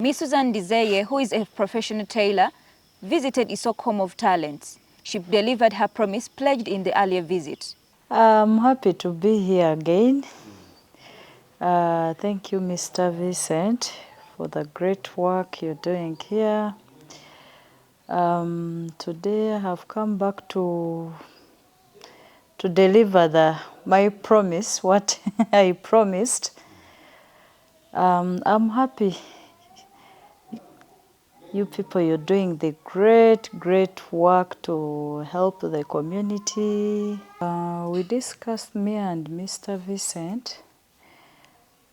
Miss SUZAN NDIZEYE, who is a professional tailor, visited Isok Home of Talents. She delivered her promise pledged in the earlier visit. I'm happy to be here again. Thank you, Mr. Vincent, for the great work you're doing here. Today I have come back to deliver my promise, what I promised. I'm happy. You people, you're doing the great work to help the community. We discussed, me and Mr. Vincent,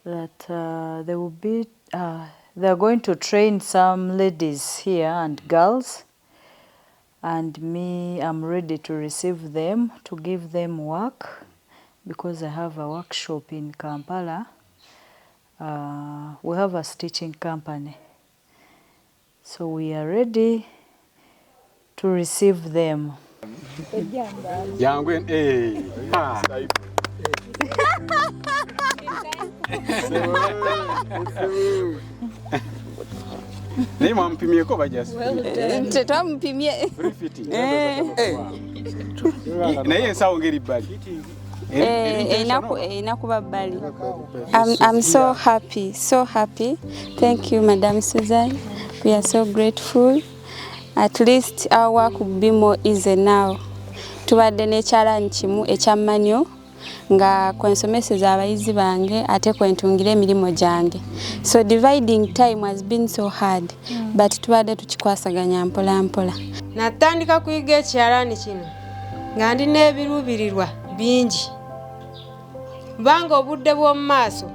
that they're going to train some ladies here and girls, and me, I'm ready to receive them, to give them work, because I have a workshop in Kampala. We have a stitching company. So we are ready to receive them. I'm so happy, so happy. Thank you, Madam SUZAN. We are so grateful. At least our work will be more easy now. Tubadde ne challenge kimu ekyamanyo nga kwensomeseza abayizi bange ate kwentungire emirimu gyange. So dividing time has been so hard, but tubadde tukikwasaganya mpola mpola. Natandika kuyiga ekyalaani kino nga ndina ebiruubirirwa bingi. Banga obudde bw'omu maaso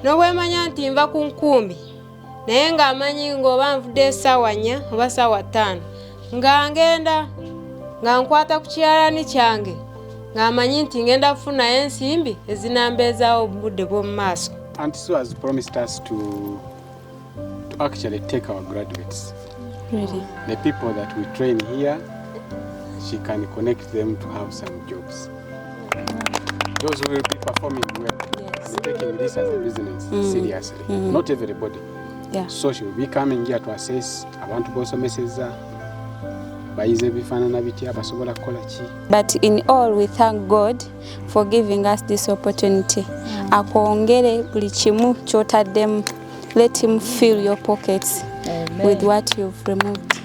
n'obwemanya nti nva ku nkumbi naye ng'amanyi ng'oba nvudde essaawa 4 oba essaawa 5 nga ngenda nga nkwata ku kyalaani kyange ng'amanyi nti ngenda kufunayo ensimbi ezinambeezaawo obudde bw'omu maaso. Aunt Sue has promised us to actually take our graduates. Really? The people that we train here, she can connect them to have some jobs. Those who will be performing well, yes, taking this as a business seriously. Not everybody. Yeah. So she will be coming here to assess abantu bosomeseza bayize ebifaanana bitya basobola kukola ki. But in all, we thank God for giving us this opportunity. Akwongere buli kimu ky'otaddemu. Let him fill your pockets with what you've removed.